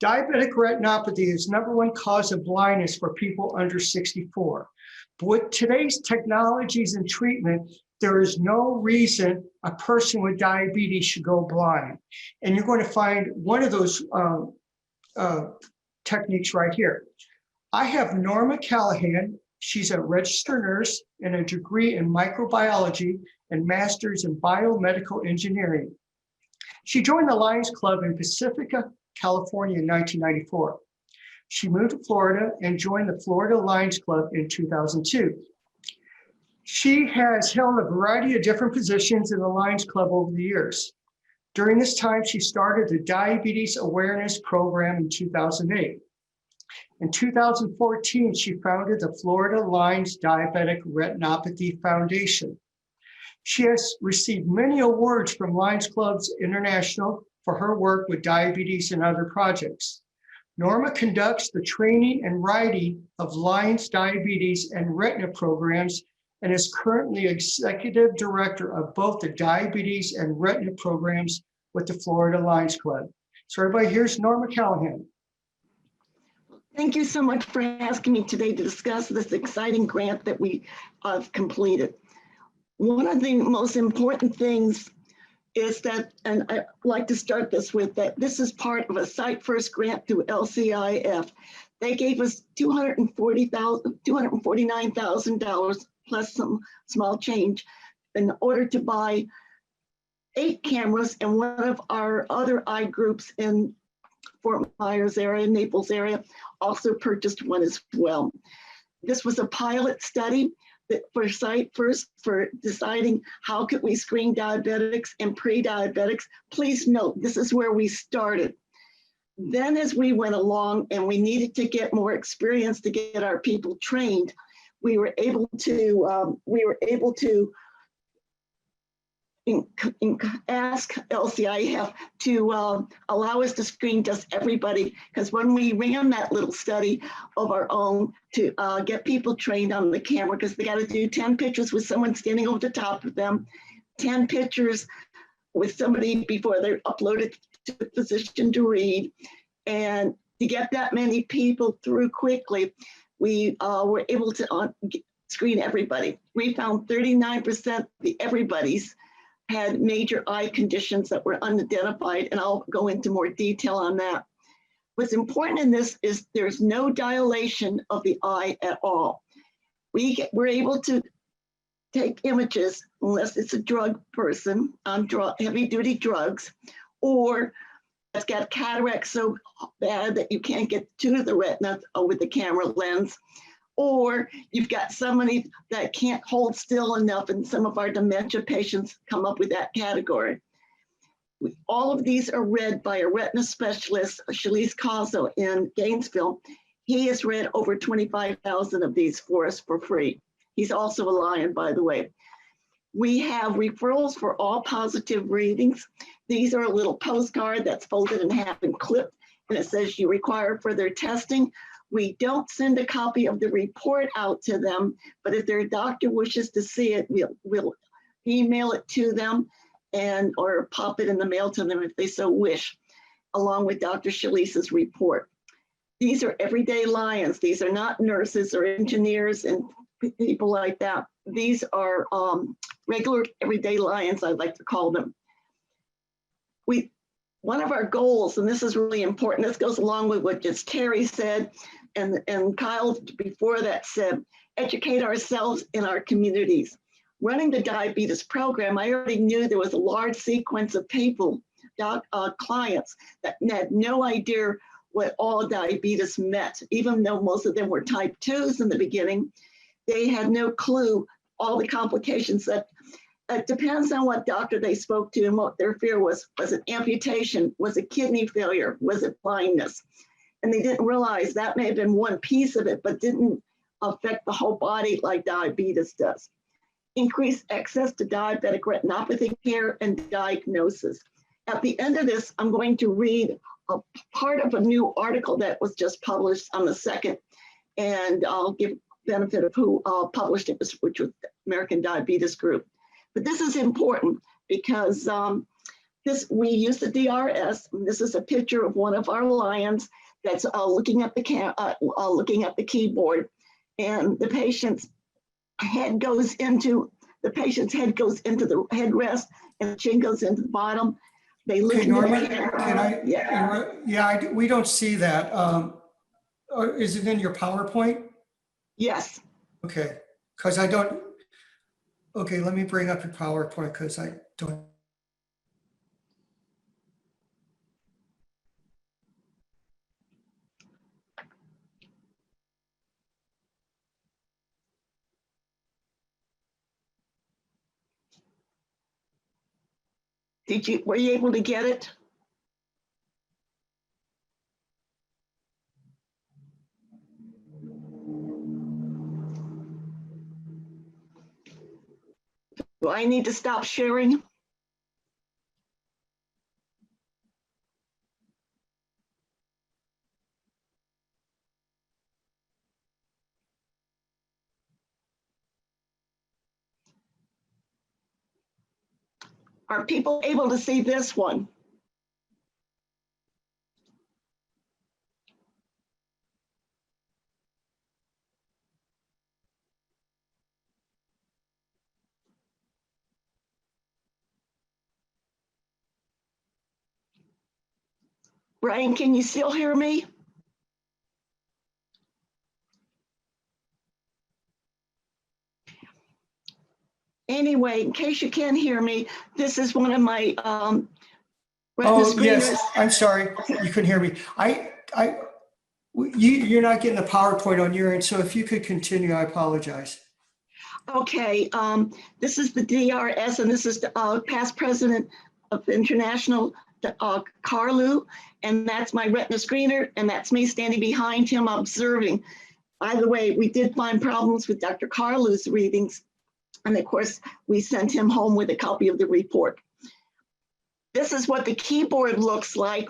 Diabetic retinopathy is #1 cause of blindness for people under 64. But with today's technologies and treatment, there is no reason a person with diabetes should go blind. And you're going to find one of those techniques right here. I have Norma Callahan. She's a registered nurse and a degree in microbiology and master's in biomedical engineering. She joined the Lions Club in Pacifica, California in 1994. She moved to Florida and joined the Florida Lions Club in 2002. She has held a variety of different positions in the Lions Club over the years. During this time, she started the Diabetes Awareness Program in 2008. In 2014, she founded the Florida Lions Diabetic Retinopathy Foundation. She has received many awards from Lions Clubs International for her work with diabetes and other projects. Norma conducts the training and writing of Lions diabetes and retina programs and is currently executive director of both the diabetes and retina programs with the Florida Lions Club. So everybody, here's Norma Callahan. Thank you so much for asking me today to discuss this exciting grant that we have completed. One of the most important things is that, and I'd like to start this with, that this is part of a Sight First grant through LCIF. They gave us $249,000 plus some small change in order to buy 8 cameras, and one of our other eye groups in Fort Myers area, Naples area, also purchased one as well. This was a pilot study that for Sight First for deciding how could we screen diabetics and pre-diabetics. Please note, this is where we started. Then as we went along and we needed to get more experience to get our people trained, we were able to ask LCIF to allow us to screen just everybody, because when we ran that little study of our own to get people trained on the camera, because they got to do 10 pictures with someone standing over the top of them, 10 pictures with somebody before they're uploaded to the physician to read, and to get that many people through quickly, we were able to screen everybody. We found 39% of the everybody's had major eye conditions that were unidentified, and I'll go into more detail on that. What's important in this is there's no dilation of the eye at all. We're able to take images, unless it's a drug person on heavy duty drugs, or it's got cataract so bad that you can't get to the retina with the camera lens, or you've got somebody that can't hold still enough, and some of our dementia patients come up with that category. All of these are read by a retina specialist, Shalise Caso in Gainesville. He has read over 25,000 of these for us for free. He's also a Lion, by the way. We have referrals for all positive readings. These are a little postcard that's folded in half and clipped, and it says you require further testing. We don't send a copy of the report out to them, but if their doctor wishes to see it, we'll email it to them or pop it in the mail to them if they so wish, along with Dr. Shalise's report. These are everyday Lions. These are not nurses or engineers and people like that. These are regular everyday Lions, I'd like to call them. One of our goals, and this is really important, this goes along with what just Terry said, and Kyle before that said, educate ourselves in our communities. Running the diabetes program, I already knew there was a large sequence of people, clients, that had no idea what all diabetes meant. Even though most of them were type 2s in the beginning, they had no clue all the complications that it depends on what doctor they spoke to and what their fear was. Was it amputation? Was it kidney failure? Was it blindness? And they didn't realize that may have been one piece of it, but didn't affect the whole body like diabetes does. Increase access to diabetic retinopathy care and diagnosis. At the end of this, I'm going to read a part of a new article that was just published on the 2nd, and I'll give benefit of who published it, which was the American Diabetes Group. But this is important because We use the DRS. This is a picture of one of our lions that's looking at the keyboard, and the patient's head goes into the headrest, and the chin goes into the bottom. They look Okay, into Norma, the camera. can I? Yeah. Yeah, we don't see that. Is it in your PowerPoint? Yes. Okay, because I don't. Okay, let me bring up your PowerPoint because I don't. Were you able to get it? Do I need to stop sharing? Are people able to see this one? Brian, can you still hear me? Anyway, in case you can't hear me, this is one of my retina screeners. Yes, I'm sorry, you couldn't hear me. You're not getting the PowerPoint on your end, so if you could continue, I apologize. Okay, this is the DRS, and this is the past president of International, Carlu, and that's my retina screener, and that's me standing behind him observing. By the way, we did find problems with Dr. Carlu's readings, and of course, we sent him home with a copy of the report. This is what the keyboard looks like.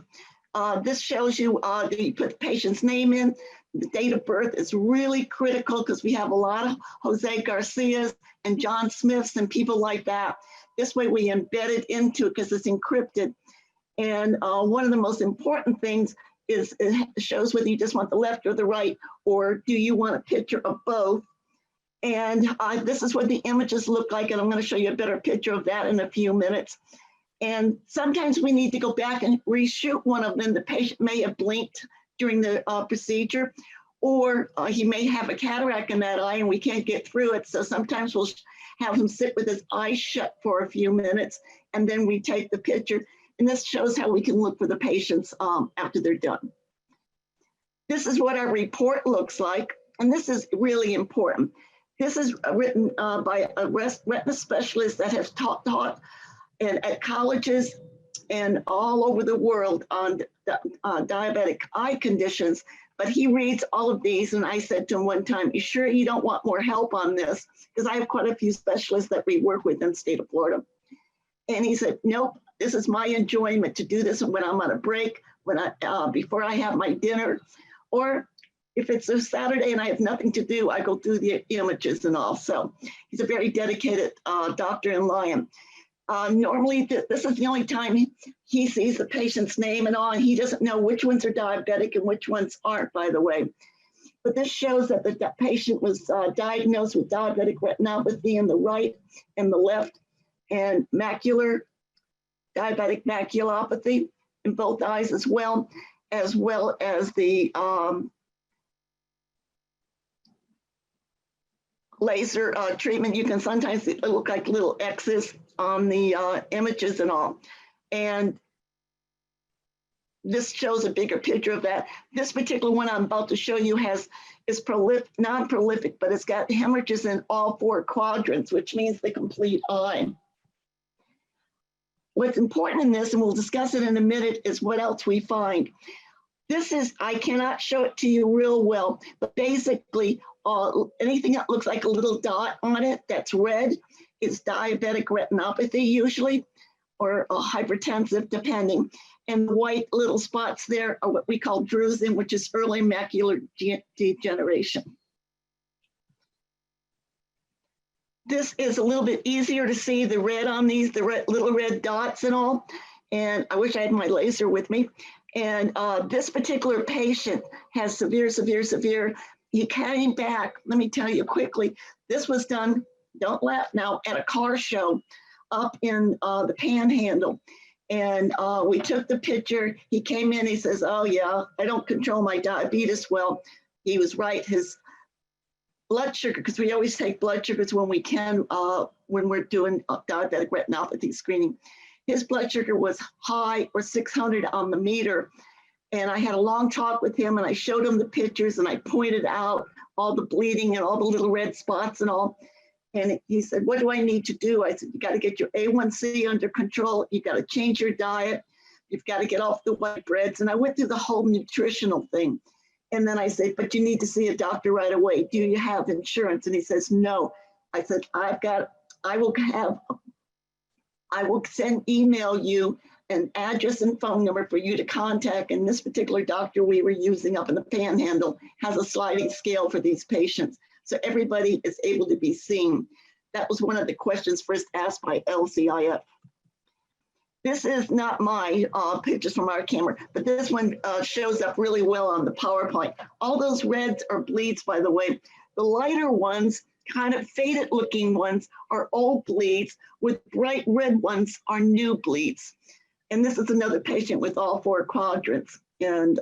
This shows you that you put the patient's name in. The date of birth is really critical because we have a lot of Jose Garcias and John Smiths and people like that. This way we embed it into it because it's encrypted. And one of the most important things is it shows whether you just want the left or the right, or do you want a picture of both. And this is what the images look like, and I'm going to show you a better picture of that in a few minutes. And sometimes we need to go back and reshoot one of them. The patient may have blinked during the procedure, or he may have a cataract in that eye and we can't get through it. So sometimes we'll have him sit with his eyes shut for a few minutes, and then we take the picture. And this shows how we can look for the patients after they're done. This is what our report looks like, and this is really important. This is written by a retina specialist that has taught at colleges and all over the world on diabetic eye conditions, but he reads all of these. And I said to him one time, "You sure you don't want more help on this?" Because I have quite a few specialists that we work with in the state of Florida. And he said, "Nope, this is my enjoyment to do this when I'm on a break, when before I have my dinner, or if it's a Saturday and I have nothing to do, I go through the images and all." So he's a very dedicated doctor in Lyon. Normally, this is the only time he sees the patient's name and all, and he doesn't know which ones are diabetic and which ones aren't, by the way. But this shows that the patient was diagnosed with diabetic retinopathy in the right and the left, and diabetic maculopathy in both eyes as well as the laser treatment. You can sometimes look like little X's on the images and all. And this shows a bigger picture of that. This particular one I'm about to show you is non-prolific, but it's got hemorrhages in all 4 quadrants, which means the complete eye. What's important in this, and we'll discuss it in a minute, is what else we find. I cannot show it to you real well, but basically anything that looks like a little dot on it that's red is diabetic retinopathy usually, or hypertensive depending. And the white little spots there are what we call drusen, which is early macular degeneration. This is a little bit easier to see the red on these, the little red dots and all. And I wish I had my laser with me. And this particular patient has severe. He came back, let me tell you quickly, this was done, don't laugh now, at a car show up in the Panhandle. And we took the picture. He came in, he says, oh yeah, I don't control my diabetes well. He was right, his blood sugar, because we always take blood sugars when we can, when we're doing diabetic retinopathy screening. His blood sugar was high, or 600 on the meter. And I had a long talk with him, and I showed him the pictures, and I pointed out all the bleeding and all the little red spots and all. And he said, what do I need to do? I said, you got to get your A1C under control. You got to change your diet. You've got to get off the white breads. And I went through the whole nutritional thing. And then I said, but you need to see a doctor right away. Do you have insurance? And he says, no. I said, I will email you an address and phone number for you to contact. And this particular doctor we were using up in the Panhandle has a sliding scale for these patients. So everybody is able to be seen. That was one of the questions first asked by LCIF. This is not my pictures from our camera, but this one shows up really well on the PowerPoint. All those reds are bleeds, by the way. The lighter ones, kind of faded looking ones, are old bleeds, with bright red ones are new bleeds. And this is another patient with all 4 quadrants. And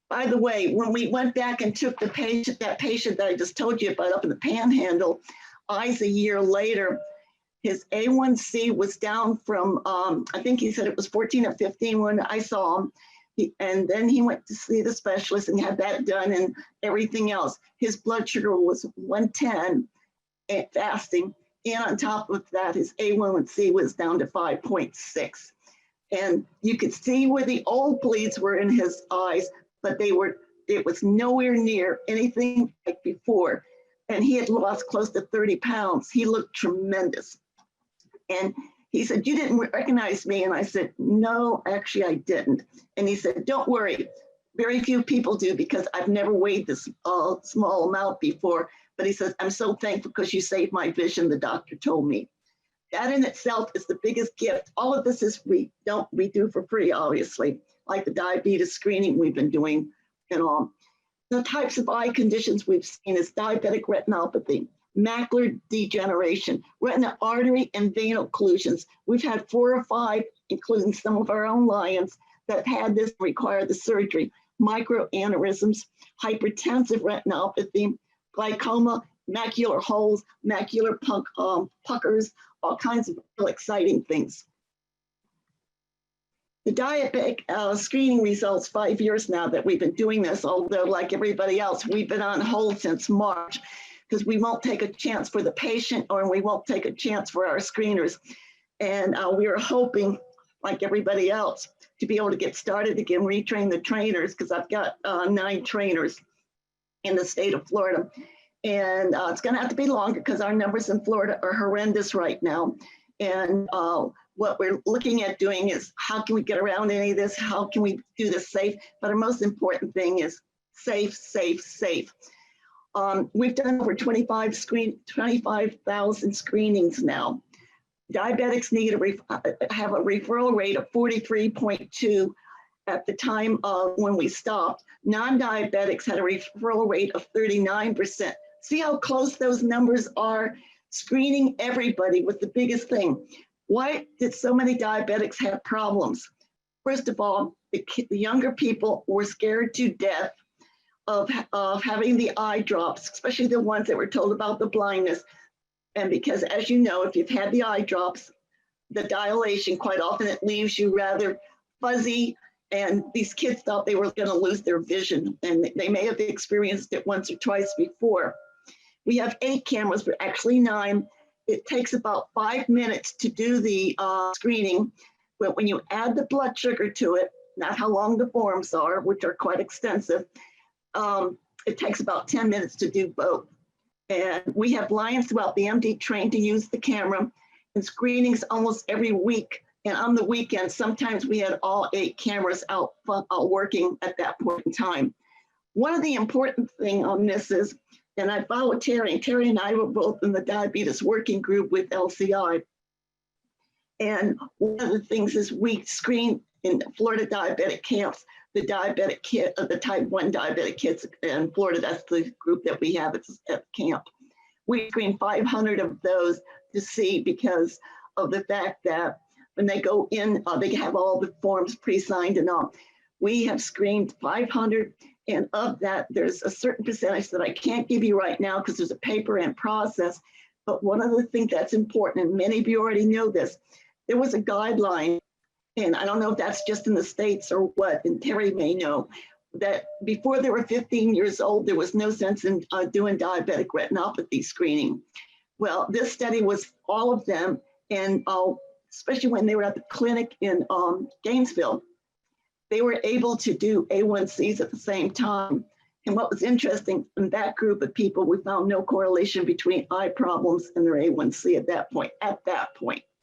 by the way, when we went back and took the patient, that patient that I just told you about up in the Panhandle, eyes a year later, his A1C was down from, I think he said it was 14 or 15 when I saw him. And then he went to see the specialist and had that done and everything else. His blood sugar was 110 at fasting. And on top of that, his A1C was down to 5.6. And you could see where the old bleeds were in his eyes, but it was nowhere near anything like before. And he had lost close to 30 pounds. He looked tremendous. And he said, you didn't recognize me. And I said, no, actually I didn't. And he said, don't worry. Very few people do, because I've never weighed this small amount before. But he says, I'm so thankful because you saved my vision, the doctor told me. That in itself is the biggest gift. All of this is we do for free, obviously, like the diabetes screening we've been doing and all. The types of eye conditions we've seen is diabetic retinopathy, macular degeneration, retina artery and vein occlusions. We've had 4 or 5, including some of our own Lions, that had this require the surgery, microaneurysms, hypertensive retinopathy, glaucoma, macular holes, macular puckers, all kinds of real exciting things. The diabetic screening results, 5 years now that we've been doing this, although like everybody else, we've been on hold since March, because we won't take a chance for the patient or we won't take a chance for our screeners. And we are hoping, like everybody else, to be able to get started again, retrain the trainers, because I've got 9 trainers in the state of Florida. And it's gonna have to be longer because our numbers in Florida are horrendous right now. And what we're looking at doing is how can we get around any of this? How can we do this safe? But our most important thing is safe, safe, safe. We've done over 25,000 screenings now. Diabetics need have a referral rate of 43.2 at the time of when we stopped. Non-diabetics had a referral rate of 39%. See how close those numbers are? Screening everybody was the biggest thing. Why did so many diabetics have problems? First of all, the younger people were scared to death of having the eye drops, especially the ones that were told about the blindness. And because, as you know, if you've had the eye drops, the dilation, quite often it leaves you rather fuzzy, and these kids thought they were going to lose their vision, and they may have experienced it once or twice before. We have 8 cameras, but actually 9. It takes about 5 minutes to do the screening, but when you add the blood sugar to it, not how long the forms are, which are quite extensive, it takes about 10 minutes to do both. And we have Lions throughout the MD trained to use the camera, and screenings almost every week. And on the weekend, sometimes we had all 8 cameras out working at that point in time. One of the important thing on this is, and I follow Terry and I were both in the diabetes working group with LCI. And one of the things is we screen in Florida diabetic camps, the diabetic kid, the type 1 diabetic kids in Florida. That's the group that we have at camp. We screen 500 of those to see, because of the fact that when they go in, they have all the forms pre-signed and all. We have screened 500, and of that, there's a certain percentage that I can't give you right now because there's a paper and process. But one of the things that's important, and many of you already know this, there was a guideline, and I don't know if that's just in the States or what, and Terry may know, that before they were 15 years old, there was no sense in doing diabetic retinopathy screening. Well, this study was all of them, and especially when they were at the clinic in Gainesville, they were able to do A1Cs at the same time. And what was interesting, in that group of people, we found no correlation between eye problems and their A1C at that point.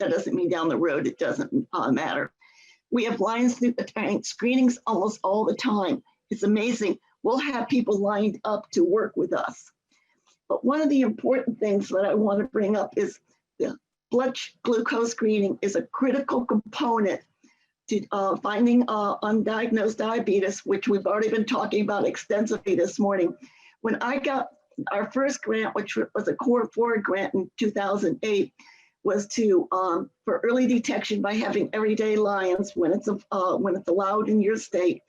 That doesn't mean down the road, it doesn't matter. We have Lions screenings almost all the time. It's amazing. We'll have people lined up to work with us. But one of the important things that I want to bring up is the blood glucose screening is a critical component to finding undiagnosed diabetes, which we've already been talking about extensively this morning. When I got our first grant, which was a Core 4 grant in 2008, was to for early detection by having everyday Lions when it's allowed in your state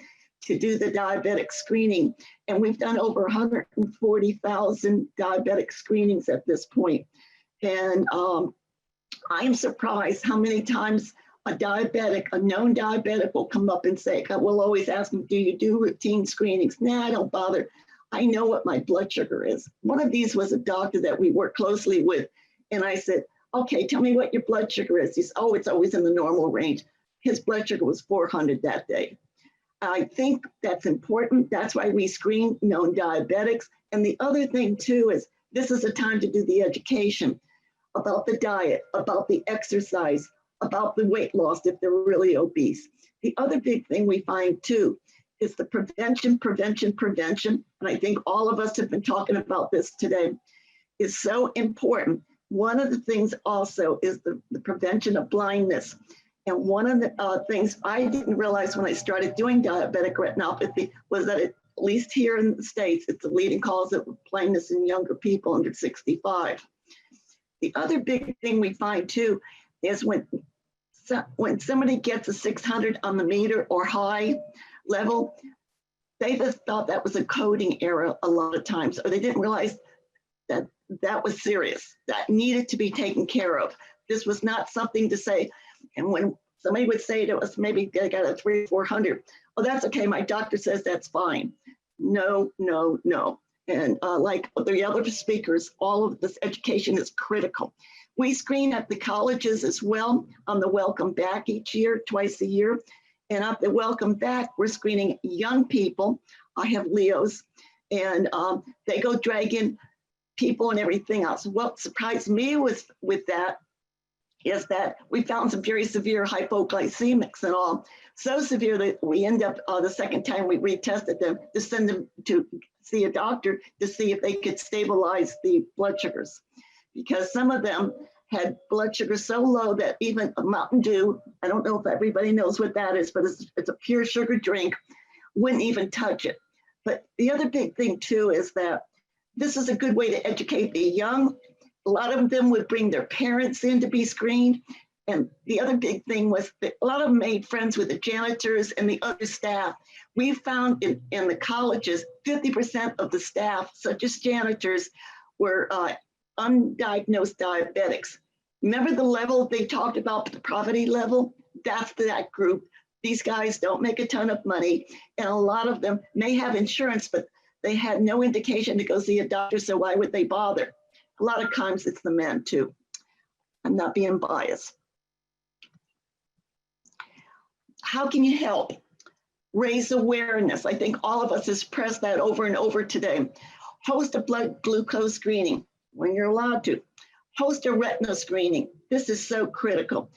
to do the diabetic screening. And we've done over 140,000 diabetic screenings at this point. And I am surprised how many times a known diabetic will come up and say, we'll always ask them, do you do routine screenings? Nah, I don't bother. I know what my blood sugar is. One of these was a doctor that we work closely with. And I said, okay, tell me what your blood sugar is. He said, oh, it's always in the normal range. His blood sugar was 400 that day. I think that's important. That's why we screen known diabetics. And the other thing too is this is a time to do the education about the diet, about the exercise, about the weight loss if they're really obese. The other big thing we find too is the prevention. And I think all of us have been talking about this today, is so important. One of the things also is the prevention of blindness. And one of the things I didn't realize when I started doing diabetic retinopathy was that at least here in the States, it's the leading cause of blindness in younger people under 65. The other big thing we find too is when somebody gets a 600 on the meter or high level, they just thought that was a coding error a lot of times, or they didn't realize that that was serious, that needed to be taken care of. This was not something to say, and when somebody would say to us, maybe they got a 300, 400, oh, that's okay, my doctor says that's fine. No. And like the other speakers, all of this education is critical. We screen at the colleges as well on the Welcome Back each year, twice a year. And at the Welcome Back, we're screening young people. I have Leos, and they go drag in people and everything else. What surprised me with that is that we found some very severe hypoglycemics and all. So severe that we end up the second time we retested them to send them to see a doctor to see if they could stabilize the blood sugars. Because some of them had blood sugar so low that even a Mountain Dew, I don't know if everybody knows what that is, but it's a pure sugar drink, wouldn't even touch it. But the other big thing too is that this is a good way to educate the young. A lot of them would bring their parents in to be screened. And the other big thing was that a lot of them made friends with the janitors and the other staff. We found in the colleges, 50% of the staff, such as janitors, were undiagnosed diabetics. Remember the level they talked about, the poverty level? That's that group. These guys don't make a ton of money, and a lot of them may have insurance, but they had no indication to go see a doctor, so why would they bother? A lot of times it's the men too. I'm not being biased. How can you help? Raise awareness. I think all of us has pressed that over and over today. Host a blood glucose screening when you're allowed to. Host a retina screening. This is so critical.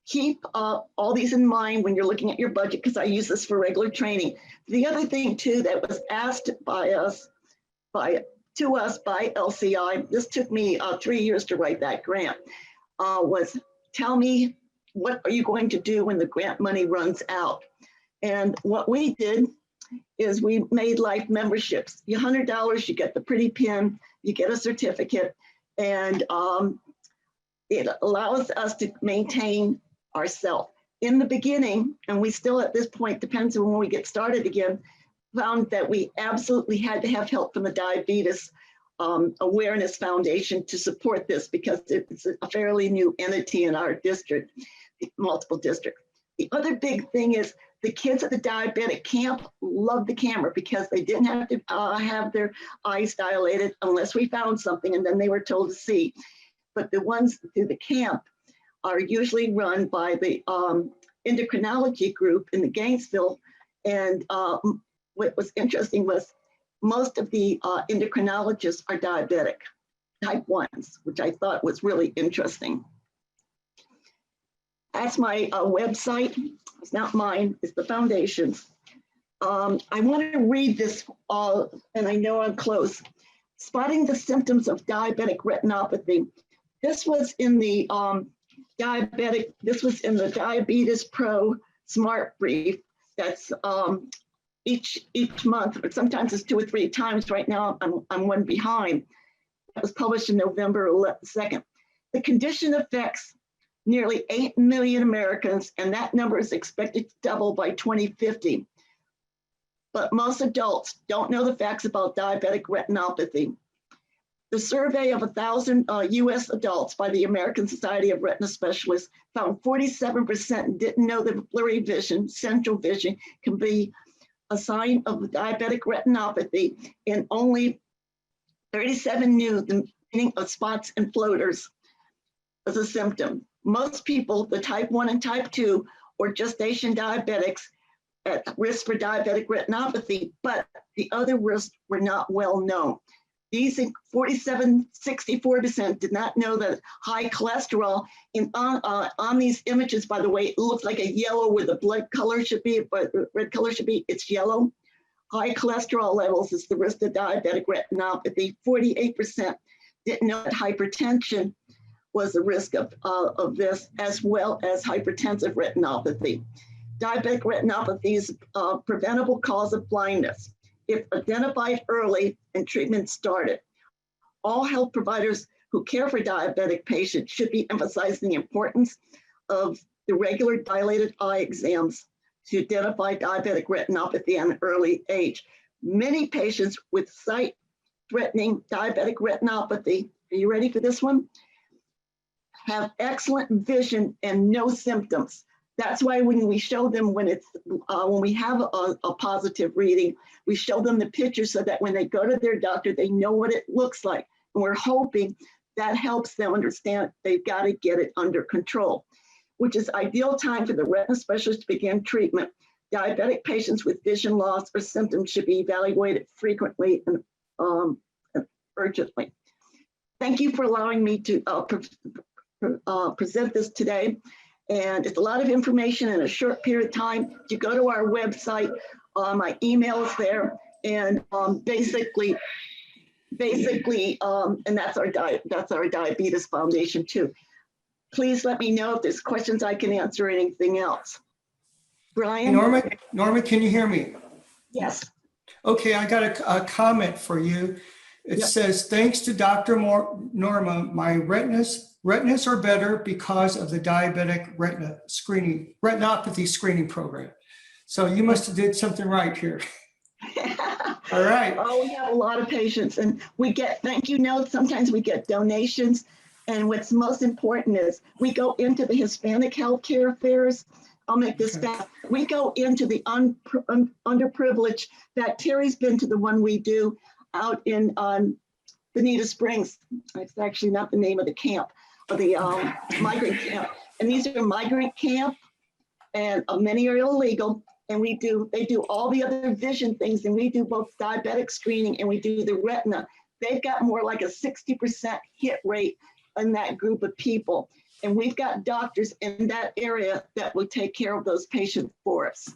Keep all these in mind when you're looking at your budget, because I use this for regular training. The other thing too that was asked to us by LCI, this took me 3 years to write that grant, was tell me what are you going to do when the grant money runs out? And what we did is we made life memberships. $100, you get the pretty pin, you get a certificate, and it allows us to maintain ourselves. In the beginning, and we still at this point, depends on when we get started again, found that we absolutely had to have help from the Diabetes Awareness Foundation to support this, because it's a fairly new entity in our district, multiple districts. The other big thing is the kids at the diabetic camp loved the camera because they didn't have to have their eyes dilated unless we found something, and then they were told to see. But the ones through the camp are usually run by the endocrinology group in the Gainesville. And what was interesting was most of the endocrinologists are diabetic, type 1s, which I thought was really interesting. That's my website. It's not mine, it's the foundation's. I want to read this, and I know I'm close. Spotting the symptoms of diabetic retinopathy. This was in the Diabetes Pro Smart Brief. That's each month, but sometimes it's 2 or 3 times. Right now, I'm one behind. That was published in November 2nd. The condition affects nearly 8 million Americans, and that number is expected to double by 2050. But most adults don't know the facts about diabetic retinopathy. The survey of 1,000 US adults by the American Society of Retina Specialists found 47% didn't know that blurry vision, central vision, can be a sign of diabetic retinopathy, and only 37 knew the meaning of spots and floaters as a symptom. Most people, the type 1 and type 2 or gestation diabetics, at risk for diabetic retinopathy, but the other risks were not well known. These 64% did not know that high cholesterol on these images, by the way, it looks like a yellow where the blood color should be, but the red color should be, it's yellow. High cholesterol levels is the risk of diabetic retinopathy. 48% didn't know that hypertension was the risk of this, as well as hypertensive retinopathy. Diabetic retinopathy is a preventable cause of blindness if identified early and treatment started. All health providers who care for diabetic patients should be emphasizing the importance of the regular dilated eye exams to identify diabetic retinopathy at an early age. Many patients with sight-threatening diabetic retinopathy, are you ready for this one? Have excellent vision and no symptoms. That's why when we show them, when we have a positive reading, we show them the picture so that when they go to their doctor, they know what it looks like. And we're hoping that helps them understand they've got to get it under control, which is ideal time for the retina specialist to begin treatment. Diabetic patients with vision loss or symptoms should be evaluated frequently and urgently. Thank you for allowing me to present this today. And it's a lot of information in a short period of time. You go to our website, my email is there, and basically, and that's our Diabetes Foundation too. Please let me know if there's questions I can answer or anything else. Brian? Norma, can you hear me? Yes. Okay, I got a comment for you. It says, thanks to Dr. Norma, my retinas are better because of the diabetic retinopathy screening program. So you must have did something right here. All right. Oh, we have a lot of patients, and we get thank you notes. Sometimes we get donations. And what's most important is we go into the Hispanic healthcare affairs. I'll make this fast. We go into the underprivileged. That Terry's been to the one we do out in Bonita Springs. It's actually not the name of the camp, or the migrant camp. And these are migrant camp, and many are illegal. And they do all the other vision things, and we do both diabetic screening and we do the retina. They've got more like a 60% hit rate in that group of people. And we've got doctors in that area that will take care of those patients for us.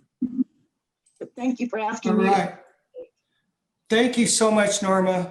But thank you for asking me. All right. Thank you so much, Norma.